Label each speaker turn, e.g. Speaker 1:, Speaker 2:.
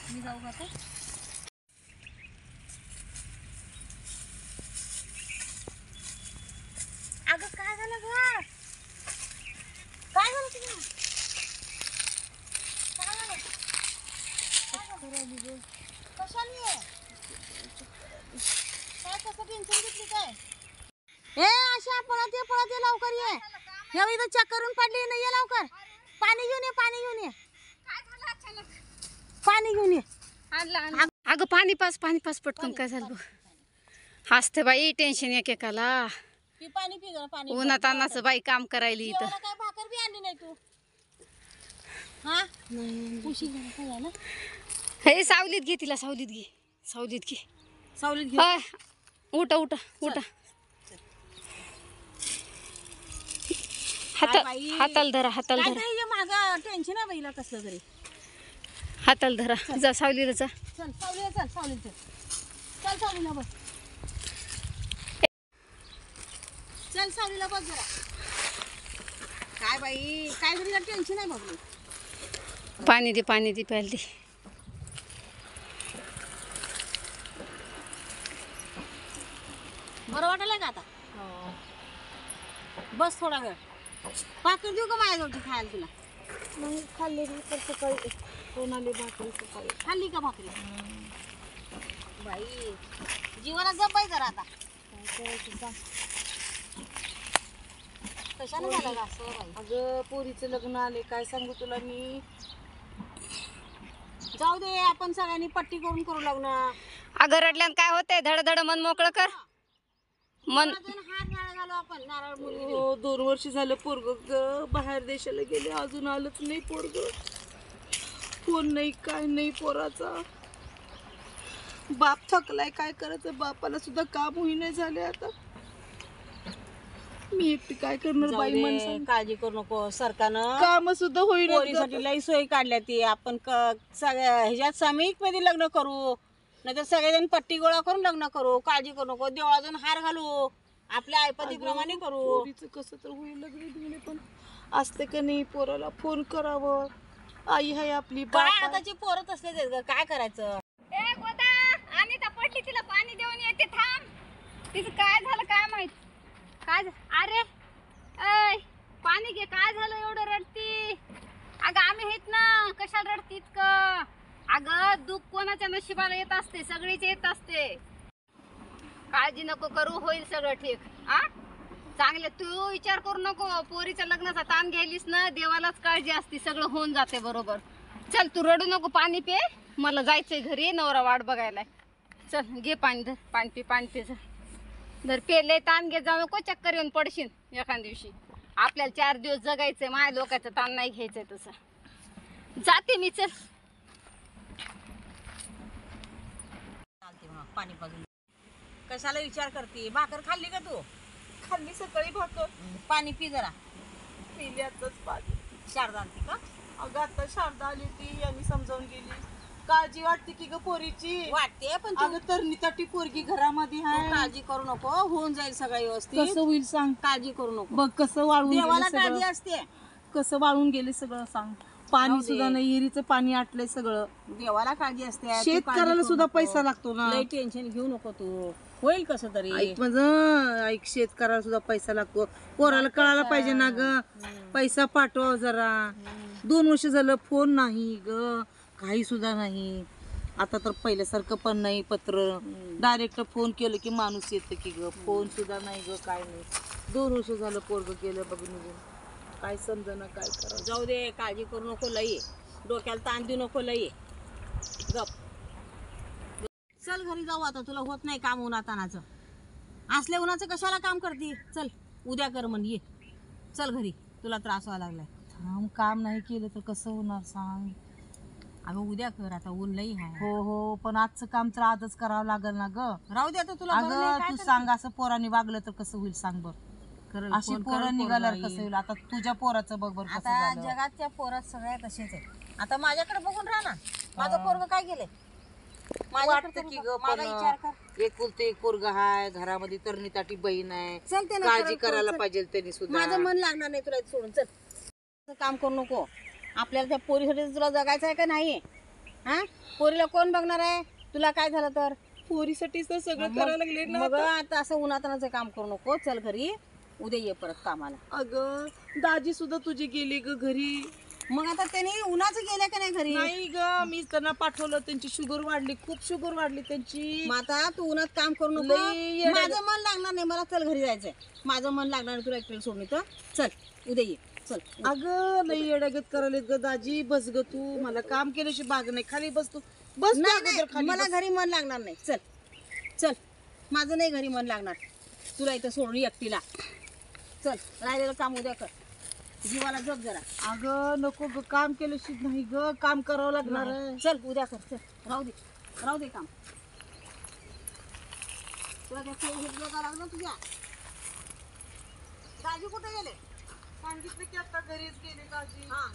Speaker 1: मी जाऊ का आता? अगं काय झालं ग? काय झालं तुला? काय झालं? कशाने काय कसं टेन्शन घेतली काय? ए अशा पळत ये लवकर ये. ह्या इथं चेक करून पडली ना, ये लवकर. पाणी घेऊन ये, पाणी घेऊन ये. काय झालं अचानक? पाणी घेऊन ये.
Speaker 2: अगं पाणी पास पटकन. काय झालं बघ. हसते बाई, टेन्शन एकेकाला.
Speaker 1: पी पाणी, पी जरा पाणी.
Speaker 2: उन्हात अन्नाचं बाई काम करायली इथं.
Speaker 1: काय भाकर बी आणली नाही तू? हा उशीर झाला काय झालं?
Speaker 2: हे सावलीत घे तिला, सावलीत घे.
Speaker 1: सावलीत घे.
Speaker 2: उठा हाताल धरा.
Speaker 1: मागं टेन्शन आहे बाईला कसलं तरी.
Speaker 2: हाताल धरा. जा सावलीला जा.
Speaker 1: चल सावलीला बस. चल सावलीला बस जरा. काय बाई काय तरी टेन्शन आहे बघ.
Speaker 2: पाणी दे प्यायला दे.
Speaker 1: बरं वाटलं का आता? बस थोडा वेळ. भाकर देऊ का माझ्याजवळची खायला तुला?
Speaker 3: मग खाल्ली तर सकाळी कोणाली भाकरी सकाळी
Speaker 1: खाल्ली का भाकरी? बाई जीवाला जपाय जरा आता. कशाने झालं का असं बाई?
Speaker 3: अगं पोरीचं लग्न आले, काय सांगू तुला मी.
Speaker 1: जाऊ दे, आपण सगळ्यांनी पट्टी करू लग्न.
Speaker 2: अगं रडल्यान काय होतंय? धड मन मोकळं कर. मन
Speaker 1: हार नारळ घालू आपण, नारळ मुली.
Speaker 3: हो 2 वर्ष झालं पोरग बाहेर देशाला गेले, अजून आलंच नाही पोरग. फोन नाही काय नाही पोराचा. बाप थकलाय, काय करायचं. बापाला सुद्धा काम होईना झाले आता. मी एकटी काय करणार बाई. माणसं
Speaker 1: काळजी करू नको. सरकारनं
Speaker 3: काम सुद्धा होईना.
Speaker 1: पोरीसाठी लई सोयी काढल्या. ती आपण सगळ्या ह्याच्यात सामूहिक मध्ये लग्न करू, नाही तर सगळेजण पट्टी गोळा करून लग्न करू. काळजी करू नको. देवळातून हार घालू, आपल्या ऐपतीप्रमाणे करू.
Speaker 3: पोरीचं कसं तर होईल लग्न बिग्न, पण असते का नाही पोराला फोन करावं. आई हाय आपली.
Speaker 1: काय आताची पोरं असले ते काय करायचं?
Speaker 2: ए गोदा, अनिता पडली, तिला पाणी देऊन येते. थांब. तिचं काय झालं काय माहित. काय अरे ऐ पाणी घे. काय झालं एवढं रडती? अगं आम्ही आहेत ना, कशाला रडतीत का? अगं दुःख कोणाच्या नशिबाला येत असते, सगळीच येत असते. काळजी नको करू, होईल सगळं ठीक. चांगले तू विचार करू नको. पोरीच्या लग्नाचा ताण घ्यायलीस ना, देवालाच काळजी असते, सगळं होऊन जाते बरोबर. चल तू रडू नको, पाणी पे. मला जायचंय घरी, नवरा वाट बघायला. चल घे पाणी, धर पाणी पे जर पेले. ताण घे, जाऊ नको चक्कर येऊन पडशील एखाद दिवशी. आपल्याला 4 दिवस जगायचंय, माझ्या लोकांचं ताण नाही घ्यायचंय तसं. जाते मी. चल
Speaker 1: पाणी पाजून कशाला विचार करते? भाकर खाल्ली का तू?
Speaker 3: खाल्ली सकाळी भाकर.
Speaker 1: पाणी पी जरा.
Speaker 3: पिली आताच पाणी.
Speaker 1: शारदा आणते का?
Speaker 3: अगं आता शारदा आली ती, यांनी समजावून गेली. काळजी वाटते की ग पोरीची.
Speaker 1: वाटते पण
Speaker 3: अगं तरणी पोरगी घरामध्ये आहे.
Speaker 1: काळजी करू नको, होऊन जाईल सगळं व्यवस्थित.
Speaker 3: कसं होईल सांग.
Speaker 1: काळजी करू नको.
Speaker 3: बघ कसं वाळून
Speaker 1: देवाला
Speaker 3: गेलं
Speaker 1: काळजी
Speaker 3: सगळं.
Speaker 1: असते.
Speaker 3: कसं वाळून गेले सगळं सांग. पाणी सुद्धा नाही, विहिरीचं पाणी आटलंय सगळं.
Speaker 1: देवाला काळजी असते. तू काळजी
Speaker 3: शेतकऱ्याला
Speaker 1: करू
Speaker 3: सुद्धा
Speaker 1: नको.
Speaker 3: पैसा लागतो ना.
Speaker 1: लई टेन्शन घेऊ नको तू, होईल कसं तरी.
Speaker 3: ऐक माझं, ऐक शेतकऱ्याला सुद्धा पैसा लागतो. पोराला कळायला पाहिजे ना ग. पैसा पाठवा जरा. 2 वर्ष झालं फोन नाही ग, काही सुद्धा नाही. आता तर पहिल्यासारखं पण नाही. पत्र डायरेक्ट फोन केलं की माणूस येतं की ग. फोन सुद्धा नाही ग, काय नाही. 2 वर्ष झालं पोरग गेलं बघ निघून. काय समजना काय करावं.
Speaker 1: जाऊ दे, काळजी करू नको लई. डोक्याला ताण देऊ नको लई. गप. चल घरी जाऊ आता, तुला होत नाही काम उन्हातानाचं. असल्या उन्हाचं कशाला काम करते? चल उद्या कर म्हण, ये. चल घरी, तुला त्रास व्हायला लागलाय.
Speaker 3: थांब, काम नाही केलं तर कसं होणार सांग.
Speaker 1: अगं उद्या कर, आता ऊन लई आहे.
Speaker 3: हो पण आजचं काम तर आजच करावं लागेल ना ग.
Speaker 1: राहू दे आता, तुला बरं नाही,
Speaker 3: अगं
Speaker 1: काय
Speaker 3: तू
Speaker 1: करते?
Speaker 3: सांग, असं पोरांनी वागलं तर कसं होईल सांग बर.
Speaker 1: करल,
Speaker 3: अशी
Speaker 1: फोन
Speaker 3: पोरं
Speaker 1: करल,
Speaker 3: निघाल्यावर
Speaker 1: पोरं
Speaker 3: कसं होईल. आता तुझ्या पोराचं बघ बर कसं
Speaker 1: आता
Speaker 3: झालं.
Speaker 1: जगातच्या पोरात सगळ्या तसेच आहे. आता माझ्याकडे बघून राहा ना, माझं पोरग काय गेले.
Speaker 3: वाटतं की ग,
Speaker 1: माझा विचार कर.
Speaker 3: पण एकुलते एक पोरग हाय घरामध्ये, तरणी ताटी बहीण आहे.
Speaker 1: चल ते
Speaker 3: काळजी करायला पाहिजे त्यांनी सुद्धा.
Speaker 1: माझं मन लागणार नाही तुला सोडून. चल काम करू नको. आपल्याला त्या पोरीसाठी तुला जगायचं आहे का नाही? हा पोरीला कोण बघणार आहे तुला काय झालं तर
Speaker 3: पोरीसाठीच तर सगळं करायला लागले ना
Speaker 1: मग आता असं उन्हातानाचं काम करू नको चल घरी उद्या ये परत कामाला
Speaker 3: अगं दाजी सुद्धा तुझी गेली ग घरी
Speaker 1: मग आता त्यांनी उन्हाचं गेल्या का नाही घरी
Speaker 3: नाही ग मी त्यांना पाठवलं त्यांची शुगर वाढली खूप शुगर वाढली त्यांची
Speaker 1: मग आता तू उन्हात काम करू नको
Speaker 3: लई येडं-
Speaker 1: माझं मन लागणार नाही मला चल घरी जायचंय माझं मन लागणार नाही तुला एकट्याला सोडून इथं चल उद्या ये चल
Speaker 3: अगं लई येडागत करायला ग दाजी बस ग तू मला काम केल्याशी बाग नाही खाली बस तू बस तू
Speaker 1: नाही,
Speaker 3: अगोदर
Speaker 1: नाही,
Speaker 3: खाली
Speaker 1: मला
Speaker 3: बस.
Speaker 1: घरी मन लागणार नाही चल चल माझं नाही घरी मन लागणार तुला इथं सोडून एकटीला चल राहिलेलं काम उद्या कर जीवाला जप जरा
Speaker 3: अगं नको ग काम केल्याशी नाही ग काम करावं लागणार आहे.
Speaker 1: चल उद्या कर चल राहू दे काम तुला त्या घेतलं का लागलं तुझ्या दाजी कुठे गेले
Speaker 3: सांगितलं की आता घरीच गेले दाजी
Speaker 1: हा